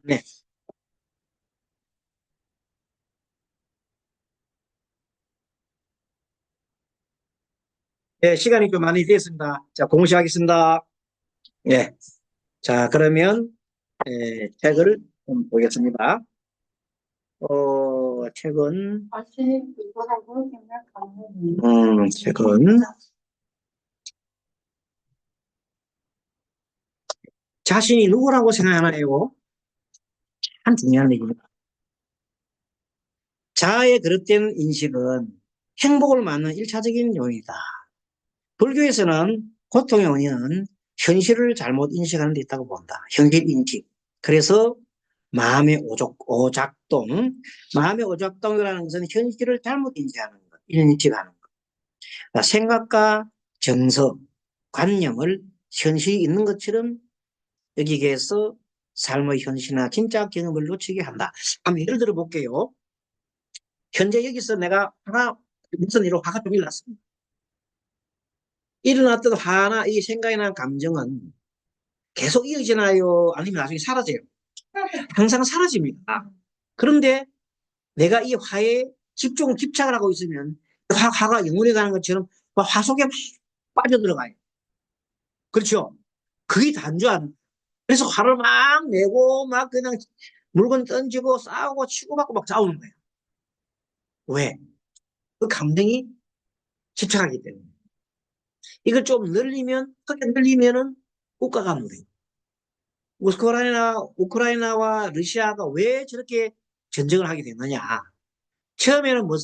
네. 네, 시간이 좀 많이 됐습니다. 자, 공시하겠습니다. 예. 자, 그러면, 책을 좀 보겠습니다. 책은, 책은, 자신이 누구라고 생각하나요? 참 중요한 얘기입니다. 자아에 그릇된 인식은 행복을 맞는 일차적인 요인이다. 불교에서는 고통의 원인은 현실을 잘못 인식하는 데 있다고 본다. 현실 인식. 그래서 마음의 오작동이라는 것은 현실을 잘못 인식하는 것, 인식하는 것. 그러니까 생각과 정서, 관념을 현실이 있는 것처럼 여기에 서 삶의 현실이나 진짜 경험을 놓치게 한다. 한번 예를 들어 볼게요. 현재 여기서 내가 무슨 일로 화가 좀 일어났습니다. 일어났던 화나 이 생각이나 감정은 계속 이어지나요? 아니면 나중에 사라져요? 항상 사라집니다. 그런데 내가 이 화에 집착을 하고 있으면 화가 영원히 가는 것처럼 화 속에 막 빠져들어가요. 그렇죠? 그게 단조한. 그래서 화를 막 내고 막 그냥 물건 던지고 싸우고 치고받고 막 싸우는 거예요. 왜? 그 감정이 집착하기 때문에. 이걸 좀 늘리면, 크게 늘리면은 국가가 무너요. 우크라이나와 러시아가 왜 저렇게 전쟁을 하게 됐느냐. 처음에는 뭐,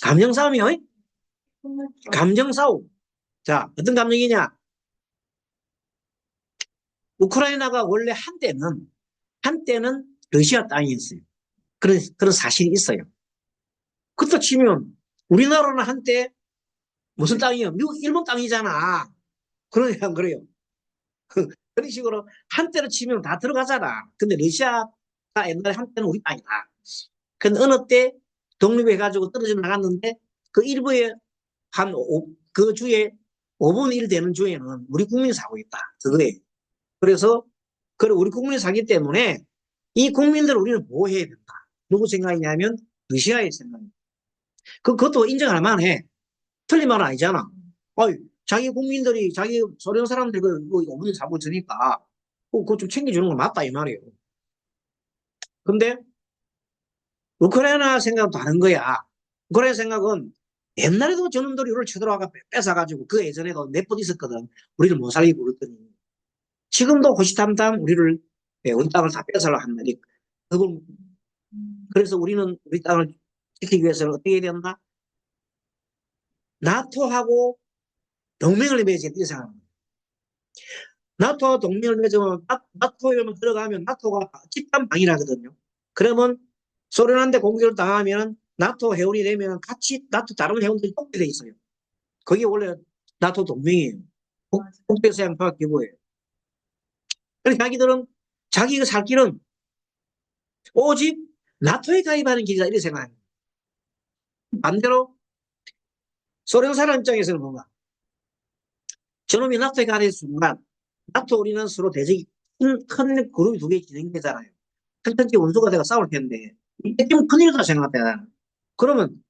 감정 싸움이요? 감정 싸움. 자, 어떤 감정이냐? 우크라이나가 원래 한때는 러시아 땅이었어요. 그런 사실이 있어요. 그렇다 치면 우리나라는 한때 무슨 땅이요? 미국, 일본 땅이잖아. 그러냐, 그래요. 그런 식으로 한때로 치면 다 들어가잖아. 근데 러시아가 옛날에 한때는 우리 땅이다. 근데 어느 때 독립해가지고 떨어져 나갔는데 그 일부에 그 주에 5분의 1 되는 주에는 우리 국민이 사고 있다. 그거에. 그래서 우리 국민이 사기 때문에 이 국민들을 우리는 보호해야 된다. 누구 생각이냐면 러시아의 생각입니다. 그것도 인정할 만해. 틀린 말은 아니잖아. 어이, 자기 국민들이 자기 소련 사람들 그 5분의 4분 주니까 그거 좀 챙겨주는 건 맞다 이 말이에요. 근데 우크라이나 생각은 다른 거야. 우크라이나 생각은 옛날에도 저놈들이 우리를 쳐들어와가 뺏어가지고 그 예전에도 몇 번 있었거든. 우리를 못 살리고 그랬더니 지금도 호시탐탐 우리 땅을 다 뺏으려 한다. 그걸 그래서 우리는 우리 땅을 지키기 위해서는 어떻게 해야 된다? 나토하고 동맹을 맺어야 돼, 이 생각합니다. 나토와 동맹을 맺으면 나토에 들어가면 나토가 집단방위하거든요. 그러면 소련한테 공격을 당하면 나토 회원이 되면 같이 나토 다른 회원들이 돕게 돼 있어요. 그게 원래 나토 동맹이에요. 국제서양파기구예요. 그래서 자기들은 자기가 살 길은 오직 나토에 가입하는 길이다 이렇게 생각합니다. 반대로 소련 사람 입장에서는 뭔가 저놈이 나토에 가는 순간 나토 우리는 서로 대적이 큰 그룹이 두 개 진행되잖아요. 펼쳐지 원수가 돼가 싸울 텐데 이게 좀 큰일이다 생각해. 그러면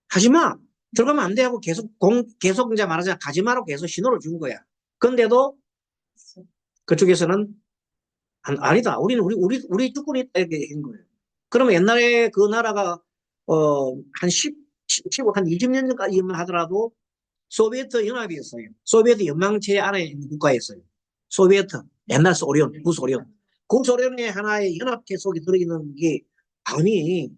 하지 마. 들어가면 안 돼 하고 계속 이제 말하자면 가지 마라고 계속 신호를 준 거야. 근데도 그쪽에서는 아니다. 우리는 우리 주권이 있다 이렇게 한 거예요. 그러면 옛날에 그 나라가 한 20년 전까지만 하더라도 소비에트 연합이었어요. 소비에트 연방체 안에 있는 국가였어요. 소비에트 옛날 소련, 구소련. 구소련의 하나의 연합체 속에 들어있는 게 아니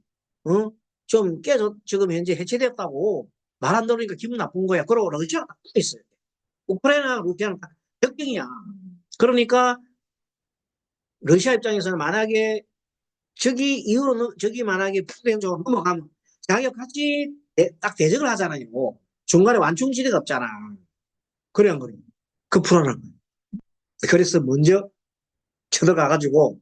어? 좀 깨져 지금 현재 해체됐다고 말 안 들으니까 기분 나쁜 거야. 그러고 러시아가 딱 붙어 있어요. 우크라이나 러시아는 딱 격경이야. 그러니까 러시아 입장에서는 만약에 저기 만약에 북대적으로 넘어가면 자기가 같이 딱 대적을 하잖아요. 중간에 완충지대가 없잖아. 그래 안 그래? 그 불안한 거야. 그래서 먼저 쳐들어가가지고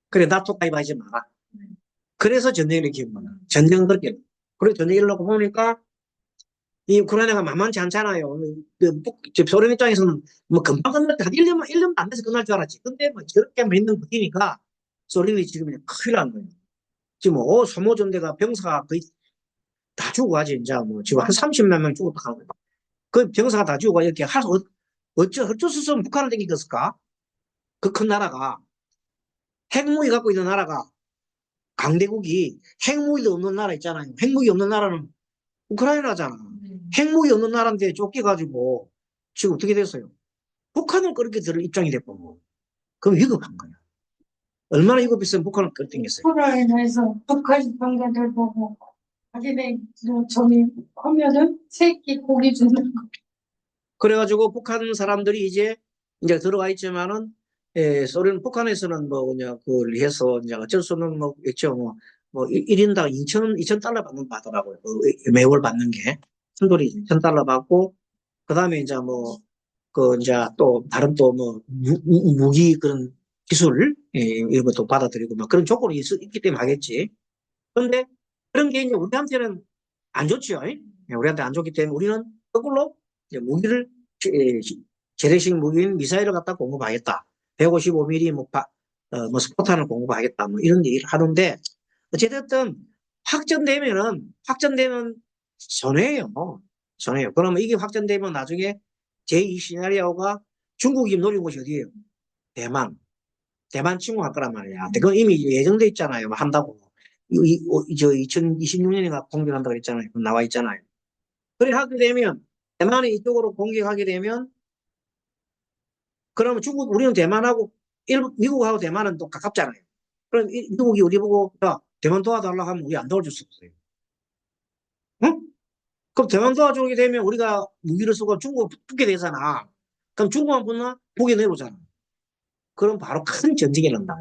그래 나토 가입하지 마라. 그래서 전쟁을 일으킨 거야. 전쟁을 그렇게. 그래 전쟁을 일으고 보니까 이 우크라이나가 만만치 않잖아요. 소련 입장에서는 뭐 금방 끝날 때 한 1년도 안 돼서 끝날 줄 알았지. 근데 뭐 저렇게 믿는 버티니까 소련이 지금 큰일 난 거예요. 지금 소모전대가 병사가 거의 다 죽어가지, 이제 뭐 지금 한 30만 명 죽었다 하는 거예요. 그 병사가 다 죽어가 이렇게 어쩔 수 없으면 북한을 땡기겠을까? 그 큰 나라가 핵무기 갖고 있는 나라가 강대국이 핵무기도 없는 나라 있잖아요. 핵무기 없는 나라는 우크라이나잖아. 핵무기 없는 나라인데 쫓겨가지고 지금 어떻게 됐어요? 북한을 그렇게 들을 입장이 됐고, 그럼 위급한 거야. 얼마나 위급했으면 북한을 끌어당겼어요. 우크라이나에서 북한 관계들 보고 자기네 저기 하면은 새끼 고기 주는 거. 그래가지고 북한 사람들이 이제 들어가 있지만은, 소련 북한에서는 뭐 그냥 그걸 해서 이제 어쩔 수 없는 뭐 있죠. 뭐 1인당 2천 달러 받더라고요. 매월 받는 게. 순돌이 2천 달러 받고, 그 다음에 이제 뭐, 이제 또 다른 또 뭐 무기 그런 기술, 이런 것도 받아들이고 막 그런 조건이 있기 때문에 하겠지. 그런데 그런 게 이제 우리한테는 안 좋죠. 우리한테 안 좋기 때문에 우리는 거꾸로 이제 무기를, 재래식 무기인 미사일을 갖다 공급하겠다. 155mm 뭐 스포탄을 공급하겠다. 뭐 이런 얘기를 하는데, 어찌됐든 확전되면 손해예요. 손해요. 그러면 이게 확전되면 나중에 제2 시나리오가 중국이 노린 곳이 어디예요? 대만. 대만 침공할 거란 말이야. 그건 이미 예정돼 있잖아요. 뭐 한다고. 저 2026년인가 공격한다고 그랬잖아요. 나와 있잖아요. 그래 하게 되면, 대만이 이쪽으로 공격하게 되면, 그러면 우리는 대만하고, 미국하고 대만은 또 가깝잖아요. 그럼 미국이 우리 보고, 야, 대만 도와달라고 하면 우리 안 도와줄 수 없어요. 응? 그럼 대만 도와주게 되면 우리가 무기를 쓰고 중국 붙게 되잖아. 그럼 중국만 붙나? 북에 내려오잖아. 그럼 바로 큰 전쟁이 난다.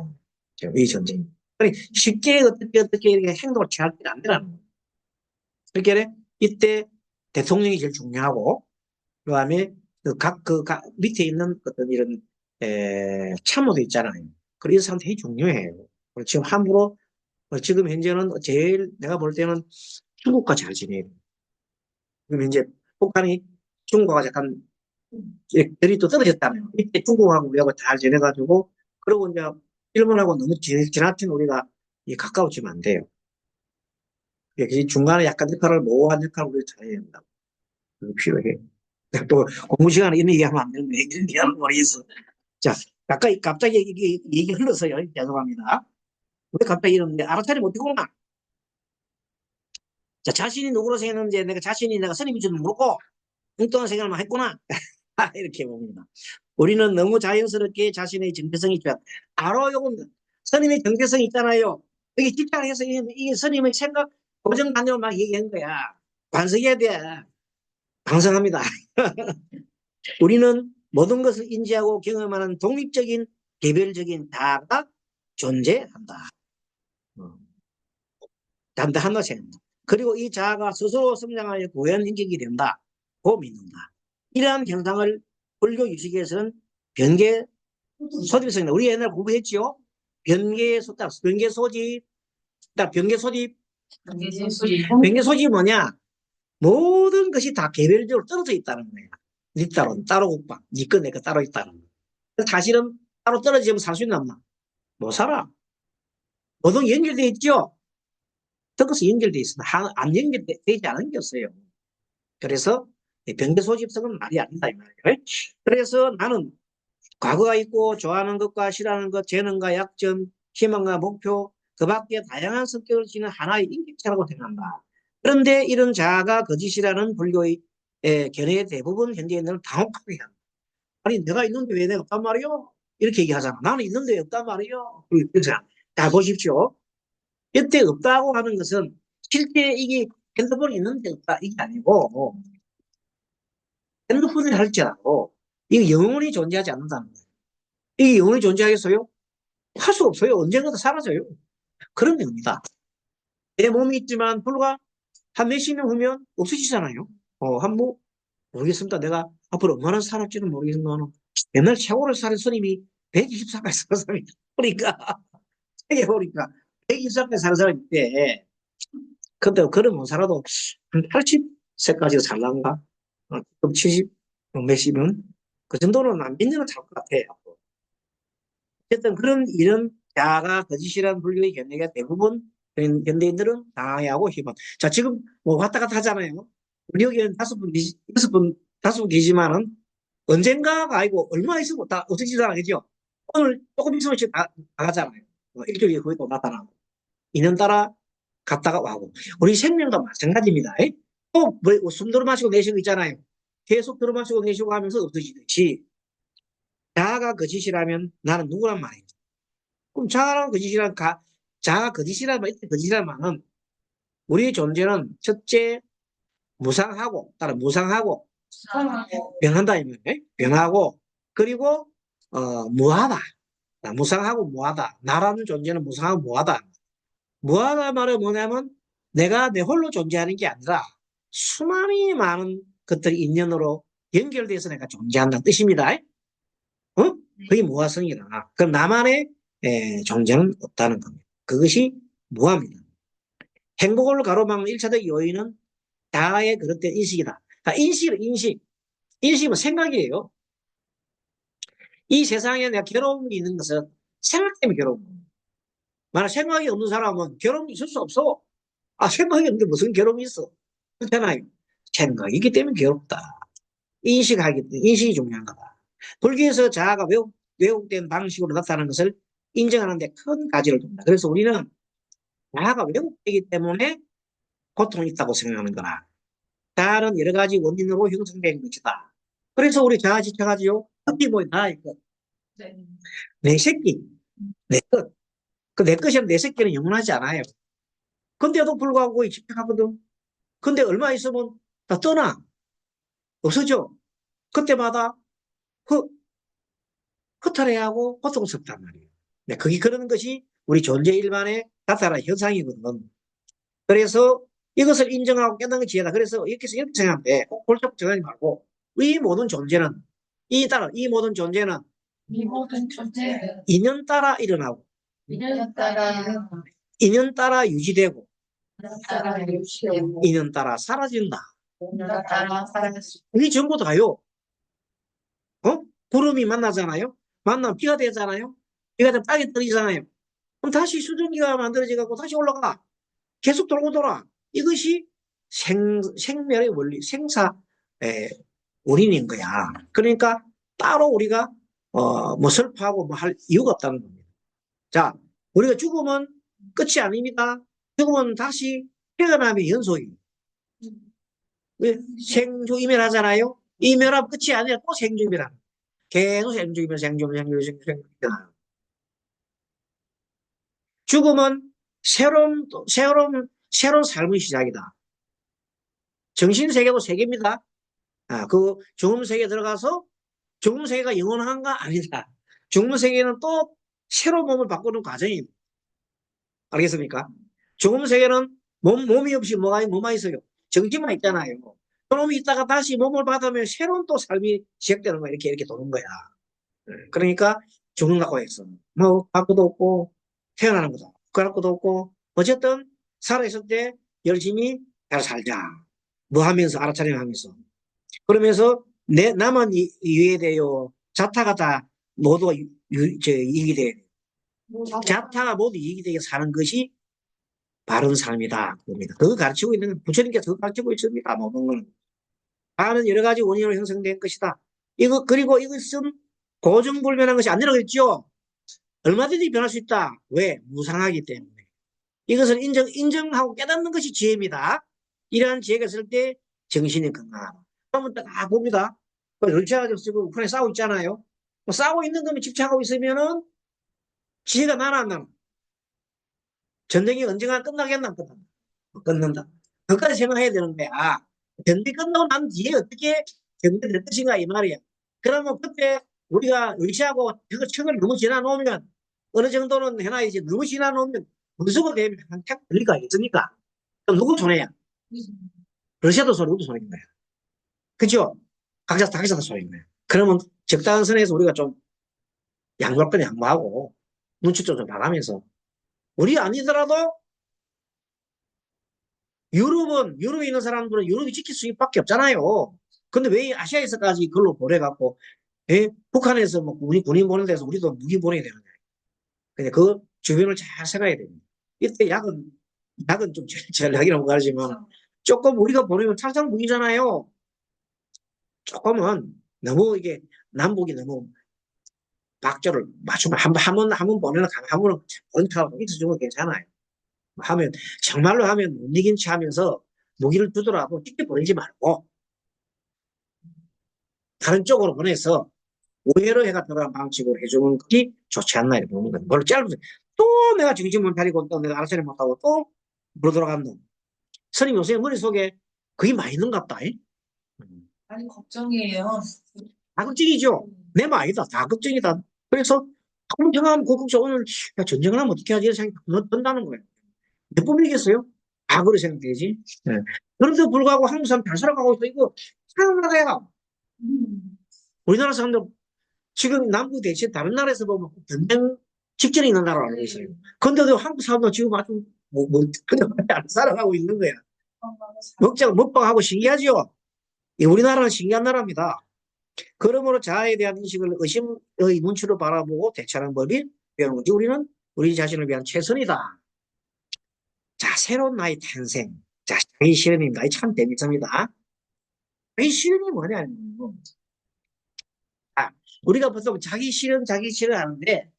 이 전쟁. 아니, 쉽게 어떻게 이렇게 행동을 취할 때 안 되라는 거예요. 그러니까 이때 대통령이 제일 중요하고, 그 다음에 밑에 있는 어떤 이런, 참모도 있잖아요. 그래서 사람들이 중요해요. 그리고 지금 함부로, 지금 현재는 제일 내가 볼 때는 중국과 잘 지내요. 그럼 이제 북한이 중국과 약간 결이 또 떨어졌다면, 이때 중국하고 우리하고 잘 지내가지고, 그러고 이제 일본하고 너무 지나친 우리가 가까워지면 안 돼요. 이 중간에 약간 역할을 모호한 역할을 우리가 잘해야 된다. 그게 필요해. 또 공부 시간에 이런 얘기하면 안 되는데 이런 얘기하는 모르겠어. 자, 갑자기 이게 얘기 흘렀어요. 죄송합니다. 왜 갑자기 이러는데 알아차리 못했구나. 자, 자신이 누구로 생겼는지 내가 선임인 줄도 모르고 엉뚱한 생각만 했구나. 이렇게 봅니다. 우리는 너무 자연스럽게 자신의 정체성이 있죠. 바로 요겁니다. 선임의 정체성이 있잖아요. 여기 직장에서 이 선임의 생각, 고정관념을 막 얘기한 거야. 반성해야 돼. 반성합니다. 우리는 모든 것을 인지하고 경험하는 독립적인 개별적인 자아가 존재한다. 단단한 것입니다. 그리고 이 자아가 스스로 성장하여 고연 인격이 된다고 믿는다. 이러한 현상을 불교 유식에서는 변계 소집성이다. 우리 옛날 공부했지요? 변계 소집, 변계 소집. 변계 소집이 뭐냐? 모든 것이 다 개별적으로 떨어져 있다는 거야. 니 따로 국방, 니거 내거 따로 있다는 거야. 사실은 따로 떨어지면 살 수 있나 없나? 못 살아. 모든 연결되어 있죠? 덩어서 연결되어 있습니다. 안 연결되지 않은 게 없어요. 그래서 병계 소집성은 말이 아니다 이 말이에요. 그래서 나는 과거가 있고 좋아하는 것과 싫어하는 것, 재능과 약점, 희망과 목표, 그 밖에 다양한 성격을 지닌 하나의 인격체라고 생각한다. 그런데 이런 자아가 거짓이라는 불교의 견해의 대부분 현대인들은 당혹하게 합니다. 아니 내가 있는데 왜 내가 없단 말이요? 이렇게 얘기하잖아. 나는 있는데 없단 말이요. 자 보십시오. 이때 없다고 하는 것은 실제 이게 핸드폰이 있는데 없다 이게 아니고, 핸드폰을 할지라도 이게 영원히 존재하지 않는다는 거예요. 이게 영원히 존재하겠어요? 할 수 없어요. 언젠가 다 사라져요. 그런 겁니다. 내 몸이 있지만 불과 한 몇십 년 후면 없어지잖아요. 모르겠습니다. 내가 앞으로 얼마나 살았지는 모르겠지만 옛날 최고를 살은 스님이 124까지 사는 사람이 보니까 세계 보니까 124까지 사는 사람이 있대. 근데 그런 못 살아도 한 80, 세까지도 잘 나온가? 그럼 70, 몇이면? 그 정도는 한 몇 년은 잘 것 같아요. 어쨌든 그런 이런 자아가 거짓이라는 분류의 견해가 대부분 현대인들은 당하고 힘은. 자, 지금 뭐 왔다 갔다 하잖아요. 우리 여기는 여섯 분, 다섯 분 계시지만은 언젠가가 아니고 얼마 있으면 다 없어지잖아요. 그죠? 오늘 조금 있으면 나가잖아요. 일주일에 거의 또 나타나고. 인연 따라 갔다가 와고. 우리 생명도 마찬가지입니다. 또, 숨 들어 마시고 내쉬고 있잖아요. 계속 들어 마시고 내쉬고 하면서 없어지듯이 자아가 거짓이라면 나는 누구란 말이에요. 그럼 자아가 거짓이란 말, 이때 거짓이란 말은 우리의 존재는 첫째, 무상하고, 따라 무상하고, 이상하고 변한다, 이 말이에요. 변하고, 그리고, 무하다. 무상하고 무하다. 나라는 존재는 무상하고 무하다. 무하다 말은 뭐냐면 내가 내 홀로 존재하는 게 아니라 수많이 많은 것들이 인연으로 연결돼서 내가 존재한다는 뜻입니다. 어? 그게 무화성이다. 그럼 나만의 존재는 없다는 겁니다. 그것이 무합니다. 행복을 가로막는 1차적 요인은 자아의 그릇된 인식이다. 인식. 인식은 생각이에요. 이 세상에 내가 괴로움이 있는 것은 생각 때문에 괴로운 거예요. 만약 생각이 없는 사람은 괴로움이 있을 수 없어. 생각이 없는데 무슨 괴로움이 있어. 그렇잖아요. 생각이 있기 때문에 괴롭다. 인식이 중요한 거다. 불교에서 자아가 왜곡된 방식으로 나타나는 것을 인정하는 데 큰 가치를 둡니다. 그래서 우리는 자아가 왜곡되기 때문에 고통이 있다고 생각하는 거라. 자아는 여러 가지 원인으로 형성된 것이다. 그래서 우리 자아 지쳐가지고 특히 뭐 나의 것, 네. 내 새끼, 내 것. 그 내 것이란 내 새끼는 영원하지 않아요. 근데도 불구하고 집착하거든. 근데 얼마 있으면 다 떠나. 없어져. 그때마다 그 허탈해야 하고 고통스럽단 말이에요. 네, 그게 그런 것이 우리 존재 일반의 나타나는 현상이거든. 그래서 이것을 인정하고 깨닫는 지혜다. 그래서 이렇게 생각하면 돼. 꼭 골목 정하지 말고 이 모든 존재는 이 모든 존재는 인연 따라 일어나고 인연 따라 인연 따라 유지되고 유지되고 인연 따라 사라진다. 인연 따라 사라지고 이게 전부 다요. 구름이 만나잖아요. 만나면 비가 되잖아요. 비가 되면 땅이 떨어지잖아요. 그럼 다시 수증기가 만들어져갖고 다시 올라가. 계속 돌고 돌아. 이것이 생명의 원리, 원인인 거야. 그러니까 따로 우리가 뭐 슬퍼하고 뭐 할 이유가 없다는 겁니다. 자, 우리가 죽으면 끝이 아닙니다. 죽으면 다시 태어나면 연속이에요. 생주 이멸하잖아요. 이멸하면 끝이 아니라 또 생주 이멸하 계속 생주 이멸, 생주 이멸, 생주 이멸, 생주 이멸. 죽으면 새로운 삶의 시작이다. 정신 세계도 세계입니다. 그 죽음 세계에 들어가서 죽음 세계가 영원한가 아니다. 죽음 세계는 또 새로운 몸을 바꾸는 과정입니다. 알겠습니까? 죽음 세계는 몸이 없이 뭐만 있어요? 정신만 있잖아요. 그놈이 있다가 다시 몸을 받으면 새로운 또 삶이 시작되는 거야. 이렇게 도는 거야. 그러니까 죽는 갖고 해서 뭐 바꾸도 없고 태어나는 것도 없고 그럴 것도 없고 어쨌든 살아있을 때 열심히 잘 살자. 뭐 하면서 알아차림 하면서 그러면서 나만 이해돼요. 자타가 다 모두가 이익이 돼. 자타가 모두 이익이 되게 사는 것이 바른 삶이다. 그겁니다. 그거 가르치고 있는 부처님께서 그거 가르치고 있습니다. 모든 건. 다는 여러 가지 원인으로 형성된 것이다. 그리고 이것은 고정불변한 것이 아니라고 했죠. 얼마든지 변할 수 있다. 왜? 무상하기 때문에. 이것을 인정하고 깨닫는 것이 지혜입니다. 이러한 지혜가 있을 때 정신이 건강하다. 그러면 딱 봅니다. 러시아가 지금 우크라이나 싸우고 있잖아요. 뭐 싸우고 있는 거면 집착하고 있으면은 지혜가 나나 안 나나. 전쟁이 언젠가 끝나겠나 안 끝나. 끝난다. 그까지 생각해야 되는데 전쟁이 끝나고 난 뒤에 어떻게 경제될 것인가 이 말이야. 그러면 그때 우리가 러시아하고 그거 척을 너무 지나 놓으면 어느 정도는 해놔야지 너무 지나 놓으면 무수가 되면 한참 걸릴 거 아니겠습니까? 그럼 누구 손해야? 러시아도 손해, 우리도 손해인 거야. 그죠? 각자 다 손해인 거야. 그러면 적당한 선에서 우리가 좀 양보할 건 양보하고 눈치 좀 봐가면서 우리 아니더라도 유럽에 있는 사람들은 유럽이 지킬 수 있밖에 없잖아요. 근데 왜 아시아에서까지 그걸로 보내갖고, 예? 북한에서 뭐 군인 보낸 데서 우리도 무기 보내야 되는 거예요. 근데 그 주변을 잘 생각해야 됩니다. 이때 약은 좀 전략이라고 하지만, 조금 우리가 보내면 살상 무기잖아요. 조금은 너무 이게 남북이 너무 박자를 맞추면 한번 보내는 한 번은 번타하고 익혀주면 괜찮아요. 하면 정말로 하면 못 이긴 체 하면서 무기를 두더라도 쉽게 보내지 말고 다른 쪽으로 보내서 오해로 해가 들어간 방식으로 해주는 것이 좋지 않나 이렇게 보는 거예요. 뭘 짧으면 또 내가 정신 못 차리고 또 내가 알아차리 못하고 또 물어 들어간 놈. 스님 요새 머릿속에 그게 많이 있는 것 같다. 아니, 걱정이에요. 다 걱정이죠. 내 말이다. 다 걱정이다. 그래서 평화하면 고국자 오늘 야, 전쟁을 하면 어떻게 하지? 이런 생각이 든다는 거예요. 몇 번이겠어요? 다 그런 생각되지. 네. 그런데도 불구하고 한국 사람 잘 살아가고 있어. 이거 살아나가야. 우리나라 사람들 지금 남부 대신 다른 나라에서 보면 전쟁 직전에 있는 나라로 알고 있어요. 근데도 한국 사람들 지금 아주 그냥 안 살아가고 있는 거야. 먹방하고 신기하죠? 우리나라는 신기한 나라입니다. 그러므로 자아에 대한 인식을 의심의 눈치로 바라보고 대처하는 법이 배우는 거지. 우리는 우리 자신을 위한 최선이다. 자, 새로운 나의 탄생. 자, 자기 실현입니다. 참 재밌습니다. 자기 실현이 뭐냐면, 우리가 보통 자기 실현 하는데,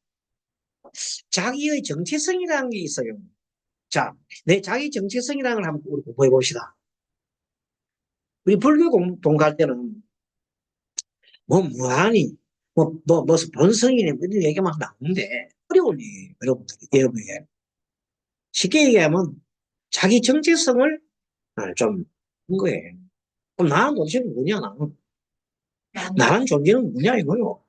자기의 정체성이라는 게 있어요. 자, 내 자기 정체성이라는 걸 한번 우리 공부해 봅시다. 우리 불교 공부할 때는, 무한히, 무슨 본성이네, 뭐 이런 얘기가 막 나오는데, 어려우니, 여러분이. 쉽게 얘기하면, 자기 정체성을 좀, 한 거예요. 그럼 나는 도대체 뭐냐, 나는. 나란 존재는 뭐냐, 이거요.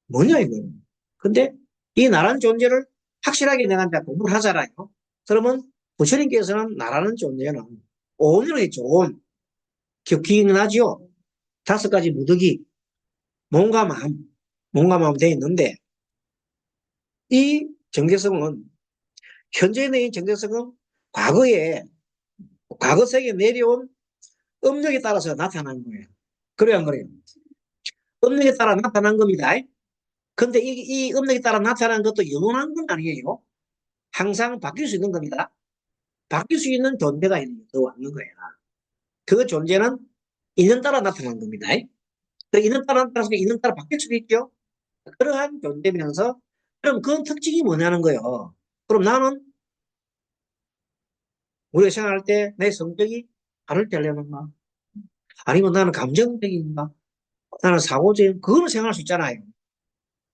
뭐냐, 이거요. 근데, 이 나란 존재를 확실하게 내가 이제 공부를 하잖아요. 그러면, 부처님께서는 나라는 존재는, 온으로 했죠, 온. 기억나죠? 5가지 무더기, 몸과 마음 되어 있는데, 이 정체성은, 현재의 내 정체성은 과거 세계에 내려온 업력에 따라서 나타난 거예요. 그래요, 안 그래요? 업력에 따라 나타난 겁니다. 근데 이 업력에 따라 나타난 것도 영원한 건 아니에요. 항상 바뀔 수 있는 겁니다. 바뀔 수 있는 존재가 더 왔는 거예요. 그 존재는 인연 따라 나타난 겁니다. 그 인연 따라 나타나서 인연 따라 바뀔 수도 있죠. 그러한 존재면서 그럼 그 특징이 뭐냐는 거예요. 그럼 나는 우리가 생각할 때 내 성격이 다를 때 하려는가? 아니면 나는 감정적인가? 나는 사고적인, 그거는 생각할 수 있잖아요.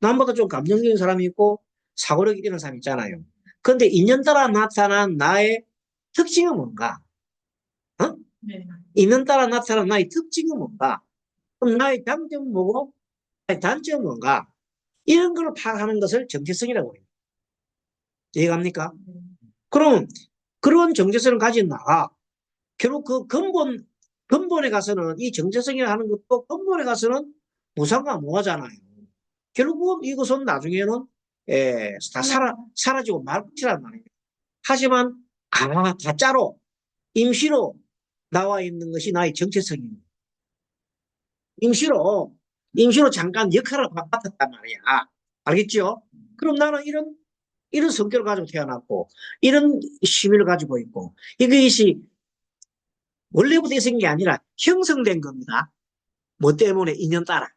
남보다 좀 감정적인 사람이 있고 사고력이 있는 사람이 있잖아요. 그런데 인연 따라 나타난 나의 특징은 뭔가? 어? 네. 인연 따라 나타난 나의 특징은 뭔가? 그럼 나의 장점은 뭐고? 나의 단점은 뭔가? 이런 걸 파악하는 것을 정체성이라고 해요. 이해갑니까? 그럼 그런 정체성을 가진 나가 결국 그 근본에 가서는 이 정체성이라 하는 것도 근본에 가서는 무상과 무하잖아요. 결국 이것은 나중에는 다 사라지고 말 끝이란 말이에요. 하지만 가짜로 임시로 나와 있는 것이 나의 정체성입니다. 임시로 잠깐 역할을 맡았단 말이야. 알겠죠? 그럼 나는 이런 성격을 가지고 태어났고 이런 심의를 가지고 있고 이것이 원래부터 있은 게 아니라 형성된 겁니다. 뭐 때문에? 인연 따라.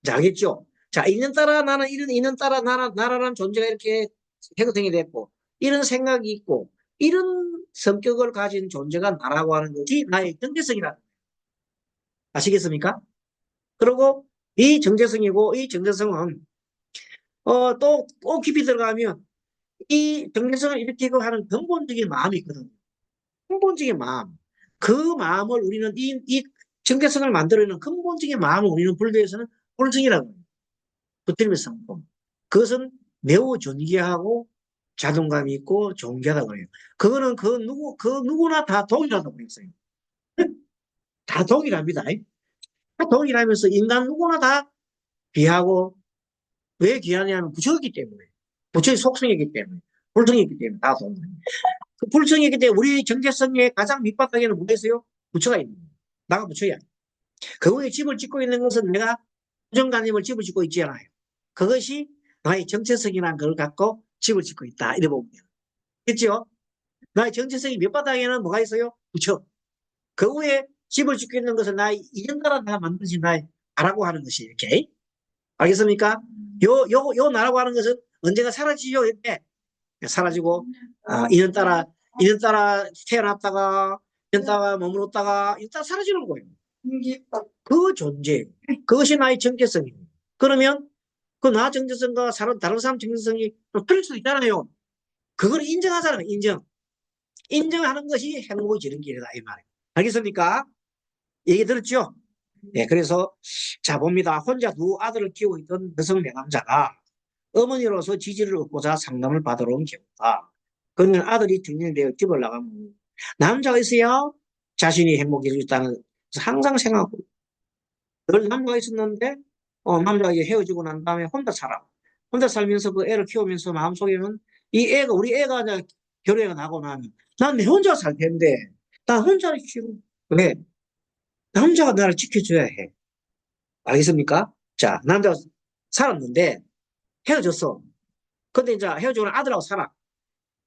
자, 알겠죠? 자, 인연 따라 나는 이런 인연 따라 나라는 존재가 이렇게 형성이 됐고 이런 생각이 있고 이런 성격을 가진 존재가 나라고 하는 것이 나의 정체성이다. 아시겠습니까? 그리고 이 정체성이고 이 정체성은 또 깊이 들어가면 이 정체성을 일으키고 하는 근본적인 마음이 있거든요. 근본적인 마음. 그 마음을 우리는 이 정체성을 만들어내는 근본적인 마음을 우리는 불교에서는 불성이라고 해요. 부처님의 성품. 그것은 매우 존귀하고 자존감이 있고 존귀하다고 해요. 그거는 그 누구나 다 동일하다고 했어요. 다 동일합니다. 다 동일하면서 인간 누구나 다 귀하고 왜 귀하냐면 부처이기 때문에. 부처의 속성이기 때문에. 불성이기 때문에 다 동일해요. 그 불성이 있기 때문에 우리 정체성의 가장 밑바닥에는 뭐가 있어요? 부처가 있는 거예요. 나가 부처야. 그 위에 집을 짓고 있는 것은 내가 고정관념을 집을 짓고 있지 않아요. 그것이 나의 정체성이라는 걸 갖고 집을 짓고 있다. 이래 보면. 됐죠? 나의 정체성이 밑바닥에는 뭐가 있어요? 부처. 그 위에 집을 짓고 있는 것은 나의 이전따라 내가 만들어진 나의 나라고 하는 것이 이렇게. 알겠습니까? 요 나라고 하는 것은 언젠가 사라지죠. 이렇게. 사라지고, 인연 따라 태어났다가, 인연 따라 머물렀다가, 이따 사라지는 거예요. 그 존재. 그것이 나의 정체성이에요. 그러면 그 나 정체성과 다른 사람 정체성이 또 틀릴 수도 있잖아요. 그걸 인정하잖아요. 인정하는 것이 행복의 지름길이다. 이 말이에요. 알겠습니까? 얘기 들었죠? 네, 그래서 자 봅니다. 혼자 두 아들을 키우고 있던 여성 내남자가 어머니로서 지지를 얻고자 상담을 받으러 온 경우다. 그러면 아들이 중년되어 집을 나가면 남자가 있어야 자신이 행복해질 수 있다는 항상 생각하고 늘 남자가 있었는데 남자가 이제 헤어지고 난 다음에 혼자 살아. 혼자 살면서 그 애를 키우면서 마음속에는 우리 애가 이제 결혼해가 나고 나면 난 내 혼자 살 텐데 난 혼자를 키우고 왜? 남자가 나를 지켜줘야 해. 알겠습니까? 자, 남자가 살았는데 헤어졌어. 근데 이제 헤어지고 아들하고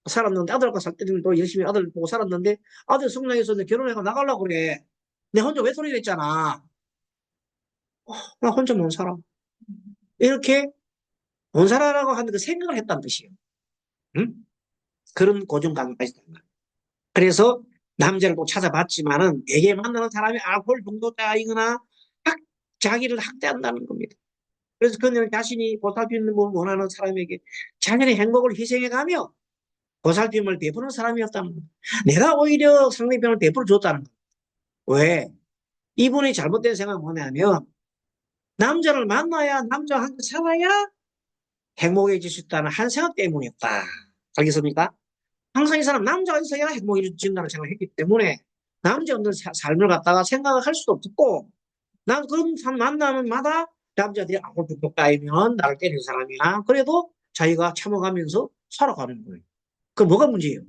살았는데 아들하고 살 때는 또 열심히 아들 보고 살았는데 아들 성장해서 결혼해가 나가려고 그래. 내 혼자 외톨이 됐잖아. 나 혼자 못 살아. 이렇게 못 살아라고 하는 그 생각을 했다는 뜻이에요. 응? 그런 고정관계가 있단 말이에요. 그래서 남자를 꼭 찾아봤지만은 내게 만나는 사람이 알코올 중독자이거나 자기를 학대한다는 겁니다. 그래서 그녀는 자신이 보살핌을 원하는 사람에게 자신의 행복을 희생해가며 보살핌을 베푸는 사람이었다는 거예요. 내가 오히려 상대편을 베풀어 줬다는 거예요. 왜? 이분이 잘못된 생각은 뭐냐면 남자를 만나야 남자한테 살아야 행복해질 수 있다는 한 생각 때문이었다. 알겠습니까? 항상 이 사람 남자가 있어야 행복해진다는 생각을 했기 때문에 남자 없는 삶을 갖다가 생각을 할 수도 없고 난 그런 사람 만나는 마다 남자들이 아무 중독자이면 나를 때리는 사람이야. 그래도 자기가 참아가면서 살아가는 거예요. 그 뭐가 문제예요?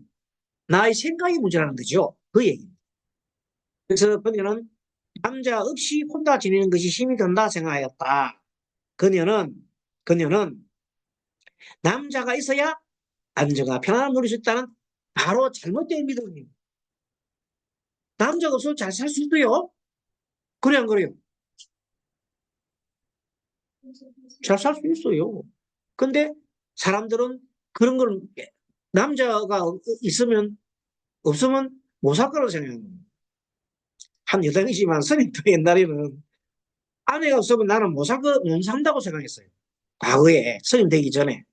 나의 생각이 문제라는 거죠. 그 얘기입니다. 그래서 그녀는 남자 없이 혼자 지내는 것이 힘이 든다 생각하였다. 그녀는 남자가 있어야 안정과 편안함을 누릴 수 있다는 바로 잘못된 믿음입니다. 남자가 없어도 잘 살 수 있어요. 그래 안 그래요? 잘 살 수 있어요. 근데 사람들은 그런 걸 남자가 없으면 못 살 거라고 생각합니다. 한 여당이지만 선생님도 옛날에는 아내가 없으면 나는 못 산다고 생각했어요. 과거에 선임 되기 전에.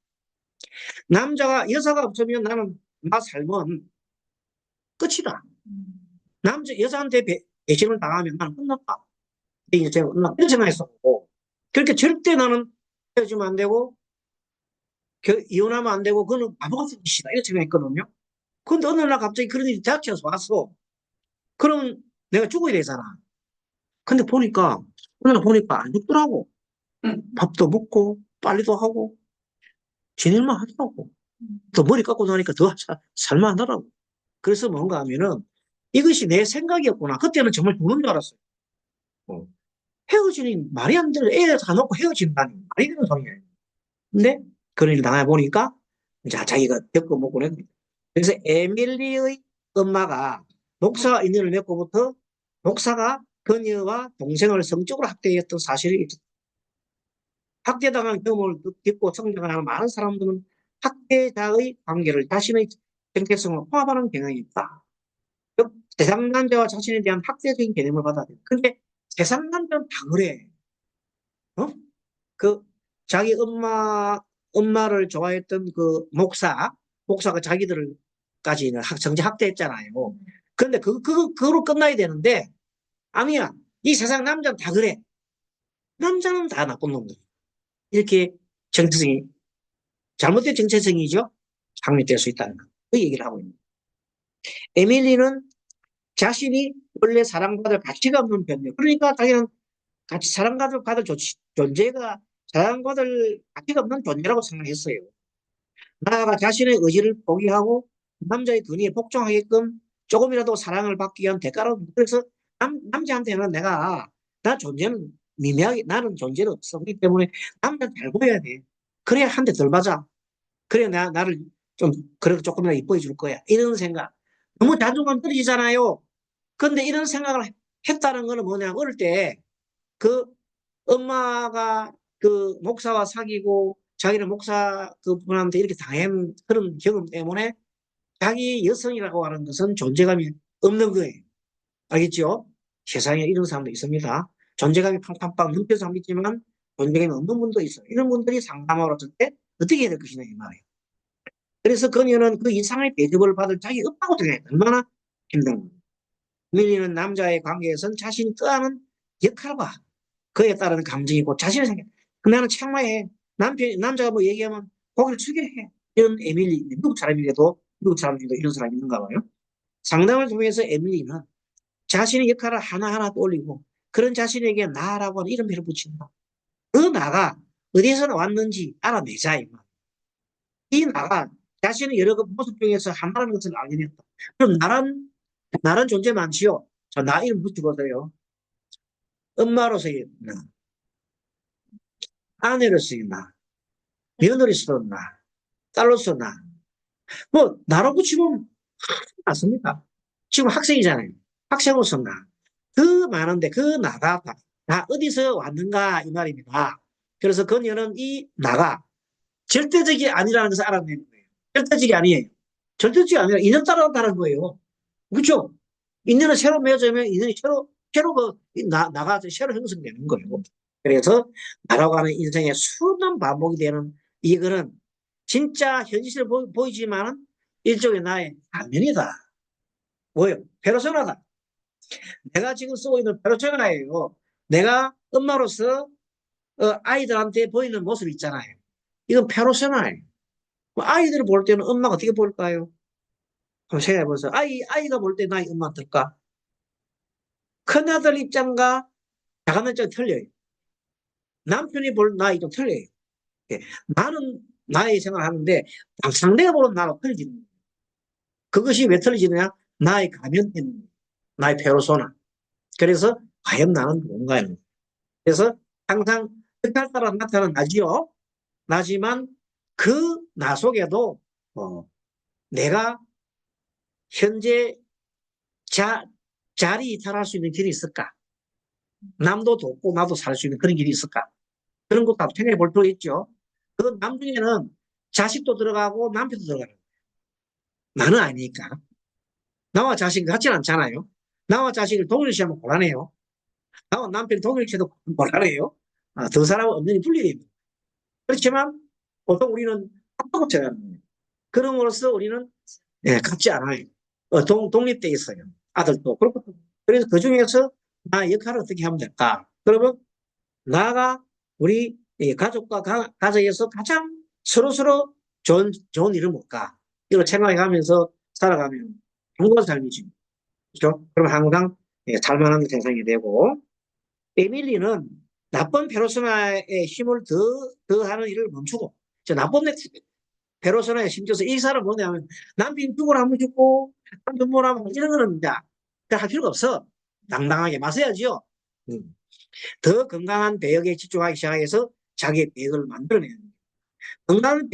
여자가 없으면 나는 나 삶은 끝이다. 여자한테 배신을 당하면 나는 끝났다. 제가 그런 생각했었고. 그렇게 절대 나는 헤어지면 안 되고, 이혼하면 안 되고, 그거는 바보 같은 짓이다. 이렇게 생각했거든요. 근데 어느 날 갑자기 그런 일이 닥쳐서 왔어. 그럼 내가 죽어야 되잖아. 근데 오늘 보니까 안 죽더라고. 밥도 먹고, 빨리도 하고, 지낼만 하더라고. 또 머리 깎고 나니까 더 살만 하더라고. 그래서 뭔가 하면은 이것이 내 생각이었구나. 그때는 정말 죽는 줄 알았어요. 어. 헤어지는 말이 안 되는 애 다 놓고 헤어진다니 말이 되는 소리예요. 근데 그런 일 당해보니까 이제 자기가 겪어먹고 그랬 그래서 에밀리의 엄마가 목사가 인연을 맺고부터 목사가 그녀와 동생을 성적으로 학대했던 사실이 있었다. 학대당한 경험을 듣고 성장하는 많은 사람들은 학대자의 관계를 자신의 정체성을 포함하는 경향이 있다. 즉, 세상 남자와 자신에 대한 학대적인 개념을 받아들여. 근데 세상 남자는 다 그래. 어? 그 자기 엄마를 좋아했던 그 목사가 자기들까지는 정지 학대했잖아요. 근데 그거로 끝나야 되는데 아니야. 이 세상 남자는 다 그래. 남자는 다 나쁜 놈들. 이렇게 정체성이 잘못된 정체성이죠. 확립될 수 있다는 거. 그 얘기를 하고 있는. 에밀리는 자신이 원래 사랑받을 가치가 없는 변명. 그러니까 자기는 같이 사랑받을 존재가 사랑받을 가치가 없는 존재라고 생각했어요. 나아가 자신의 의지를 포기하고 남자의 권위에 복종하게끔 조금이라도 사랑을 받기 위한 대가로. 그래서 남자한테는 나 존재는 미미하게, 나는 존재는 없어. 그렇기 때문에 남자는 잘 보여야 돼. 그래야 한 대 덜 맞아. 그래 나를 좀 그렇게 조금이라도 이뻐해 줄 거야. 이런 생각. 너무 자존감 떨어지잖아요. 근데 이런 생각을 했다는 거는 뭐냐. 어릴 때 그 엄마가 그 목사와 사귀고 자기는 목사 그분한테 이렇게 당한 그런 경험 때문에 자기 여성이라고 하는 것은 존재감이 없는 거예요. 알겠죠? 세상에 이런 사람도 있습니다. 존재감이 팡팡팡 넘치는 사람도 있지만 존재감이 없는 분도 있어요. 이런 분들이 상담하러 왔을 때 어떻게 해야 될 것이냐 이 말이에요. 그래서 그녀는 그 이상의 배급을 받을 자격이 없다고 생각해요. 얼마나 힘든 거예요. 밀리는 남자의 관계에서는 자신이 떠하는 역할과 그에 따른 감정이 고 자신을 생각. 나는 참아해. 남자가 뭐 얘기하면 고개를 숙여 해. 이런 에밀리, 미국 사람이라도, 미국 사람 중에도 이런 사람이 있는가 봐요. 상담을 통해서 에밀리는 자신의 역할을 하나하나 떠올리고 그런 자신에게 나라고 하는 이름표를 붙인다. 그 나가 어디에서 나왔는지 알아내자. 이 나가 자신의 여러 그 모습 중에서 하나라는 것을 알게 됐다. 그럼 나란 존재 많지요. 자, 나 이름 붙여보세요. 엄마로서의 나, 아내로서의 나, 며느리로서 나, 딸로서 나. 뭐 나로 붙이면 맞습니까? 지금 학생이잖아요. 학생으로서 나. 그 많은데 그 나가 다 어디서 왔는가 이 말입니다. 그래서 그녀는 이 나가 절대적이 아니라는 것을 알아내는 거예요. 절대적이 아니에요. 절대적이 아니라 인연 따라다는 거예요. 그렇죠? 인연은 새로 맺어지면 인연이 새로 나가 새로 형성되는 거예요. 그래서 나라고 하는 인생의 수많은 반복이 되는 이거는 진짜 현실을 보이지만 일종의 나의 안면이다. 뭐요? 페르소나다. 내가 지금 쓰고 있는 페르소나예요. 내가 엄마로서 아이들한테 보이는 모습 있잖아요. 이건 페르소나예요. 아이들을 볼 때는 엄마가 어떻게 볼까요? 한번 생각해보세요. 아이가 볼 때 나의 엄마 어떨까? 큰아들 입장과 작은 입장이 틀려요. 남편이 볼 나이 좀 틀려요. 예. 나는 나의 생각을 하는데 상대가 보는 나가 틀려지는 거예요. 그것이 왜 틀려지느냐? 나의 가면 때문에. 나의 페르소나. 그래서 과연 나는 누군가요? 그래서 항상 역할 따라 나타나는 나지요. 나지만 그 나 속에도 내가 현재 자리 이탈할 수 있는 길이 있을까? 남도 돕고 나도 살 수 있는 그런 길이 있을까? 그런 것도 한번 생각해 볼 필요가 있죠. 그 남 중에는 자식도 들어가고 남편도 들어가요. 나는 아니니까. 나와 자식 같지는 않잖아요. 나와 자식을 동일시하면 곤란해요. 나와 남편이 동일시해도 곤란해요. 두 사람은 엄연히 분리됩니다. 그렇지만 보통 우리는 합동체가 그럼으로써 우리는 같지 않아요. 독립돼 있어요. 아들도 그렇고. 그래서 그 중에서 나 역할을 어떻게 하면 될까? 그러면 나가 우리 가족과 가정에서 가장 서로서로 좋은 일은 뭘까? 이걸 생각해가면서 살아가면 행복한 삶이지. 그렇죠? 그럼 항상 살만한 게 생성이 되고, 에밀리는 나쁜 페르소나의 힘을 더하는 일을 멈추고, 나쁜 페르소나에 심겨서 이 사람 뭐냐면, 남편 죽으라 하면 죽고, 남편 뭐라 하면 이런 거는 이제 할 필요가 없어. 당당하게 맞서야지요. 더 건강한 배역에 집중하기 시작해서 자기의 배역을 만들어내는 거예요. 건강한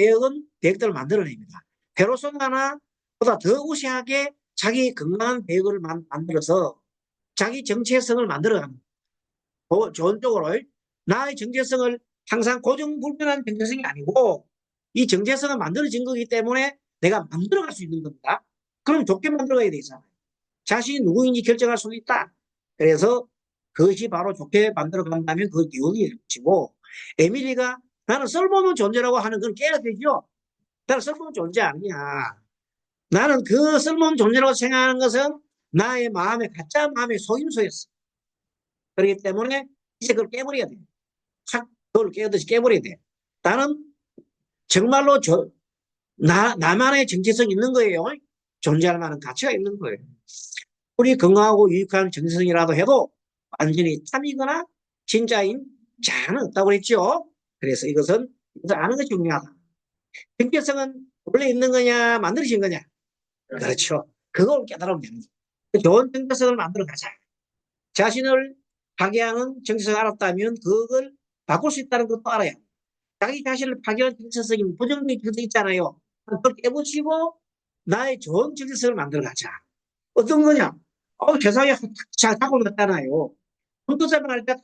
배역들을 만들어냅니다. 페르소나나 보다 더 우세하게 자기 건강한 배역을 만들어서 자기 정체성을 만들어가는 좋은 쪽으로 나의 정체성을 항상 고정불변한 정체성이 아니고 이 정체성을 만들어진 거기 때문에 내가 만들어갈 수 있는 겁니다. 그럼 좋게 만들어가야 되잖아요. 자신이 누구인지 결정할 수 있다. 그래서 그것이 바로 좋게 만들어간다면 그 기운이 일치고 에밀리가 나는 쓸모없는 존재라고 하는 건 깨야 되죠. 나는 쓸모없는 존재 아니야. 나는 그 쓸모없는 존재라고 생각하는 것은 나의 마음에 가짜 마음의 속임수였어. 그렇기 때문에 이제 그걸 깨버려야 돼. 확 그걸 깨듯이 깨버려야 돼. 나는 정말로 나만의 정체성이 있는 거예요. 존재할 만한 가치가 있는 거예요. 우리 건강하고 유익한 정체성이라도 해도 완전히 참이거나 진짜인 자는 없다고 그랬죠. 그래서 이것을 아는 것이 중요하다. 정체성은 원래 있는 거냐 만들어진 거냐. 그렇죠. 그걸 깨달으면 됩니다. 좋은 정체성을 만들어 가자. 자신을 파괴하는 정체성을 알았다면 그걸 바꿀 수 있다는 것도 알아야 합니다. 자기 자신을 파괴하는 정체성이 부정적인 정체성 있잖아요. 그걸 깨부시고 나의 좋은 정체성을 만들어 가자. 어떤 거냐? 세상에 자고 났잖아요. 혼자만 할 때,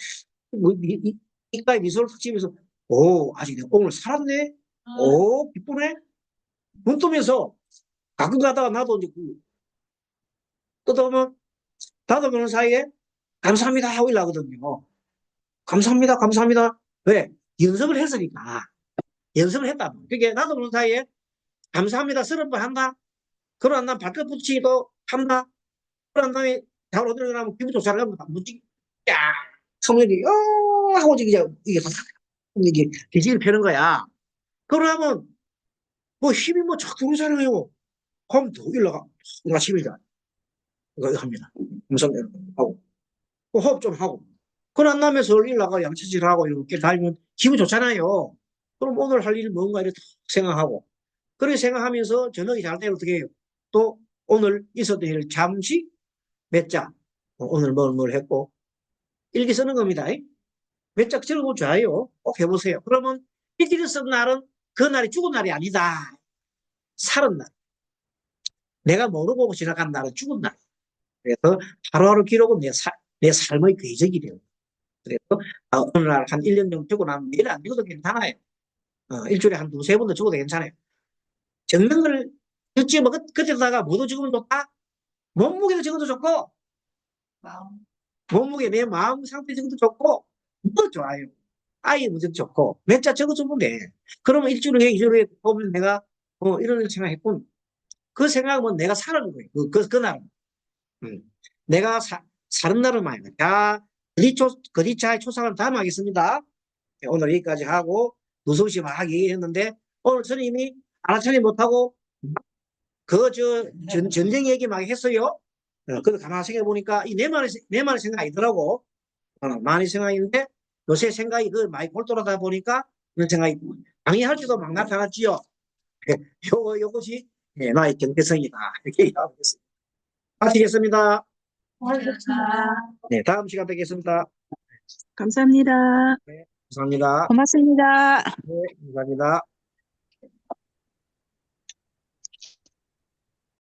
이가에 미소를 탁 지면서, 오, 아직 내가 오늘 살았네? 오, 기쁘네? 눈 뜨면서 가끔 가다가 나도 이제 뜯어보면, 닫아보는 사이에 감사합니다 하고 일하거든요. 감사합니다, 감사합니다. 왜? 연습을 했으니까. 연습을 했다. 그게 나도 모르는 사이에 감사합니다, 서른 번 한다. 그러고 난 발끝 붙이기도 한다. 그런 다음에 자고 들어가면 기분 좋잖아요. 무지, 야, 성령이, 하고 이게 기지를 펴는 거야. 그러면, 뭐 힘이 쫙 들어오잖아요. 그럼 더 일러가. 아침이다. 이거 합니다. 음성대로 하고. 호흡 좀 하고. 그런 다음에 서울 일나가 양치질 하고 이렇게 다니면 기분 좋잖아요. 그럼 오늘 할 일 뭔가 이렇게 생각하고. 그렇게 생각하면서 저녁이 잘 때 어떻게 해요? 또 오늘 있었던 일 잠시 몇 자. 오늘 뭘 했고. 일기 쓰는 겁니다. 몇 장 적어보면 좋아요. 꼭 해보세요. 그러면 일기를 쓴 날은 그 날이 죽은 날이 아니다. 살은 날. 내가 모르고 지나간 날은 죽은 날. 그래서 하루하루 기록은 내 삶의 궤적이 돼요. 그래서 어느 날 한 1년 정도 적고 나면 매일 안 적어도 괜찮아요. 일주일에 한 두세 번도 적어도 괜찮아요. 적는 걸 듣지 뭐 그때다가 뭐도 적으면 좋다? 몸무게도 적어도 좋고 마음. 몸무게 내 마음 상태 적어도 좋고 뭐 좋아요. 아이 무척 좋고 몇 자 적어주면 돼. 그러면 일주일에 2주일에 보면 내가 이런 생각했군. 그 생각은 내가 사는 거예요. 그 날은. 내가 사는 날은 말이야. 자, 거리차의 초상을 다음 하겠습니다. 오늘 여기까지 하고 무서우시 막 얘기했는데 오늘 선생님이 알아차리 못하고 전쟁 얘기 막 했어요. 그래서 가만히 생각해 보니까 내 말의 생각이 아니더라고. 많이 생각했는데 요새 생각이 많이 골똘하다 보니까 그런 생각이 방해할지도 막 나타났지요. 요것이 나의 경계성이다. 이렇게 얘기하겠습니다. 마치겠습니다. 네, 다음 시간 뵙겠습니다. 감사합니다. 네, 감사합니다. 고맙습니다. 네, 감사합니다.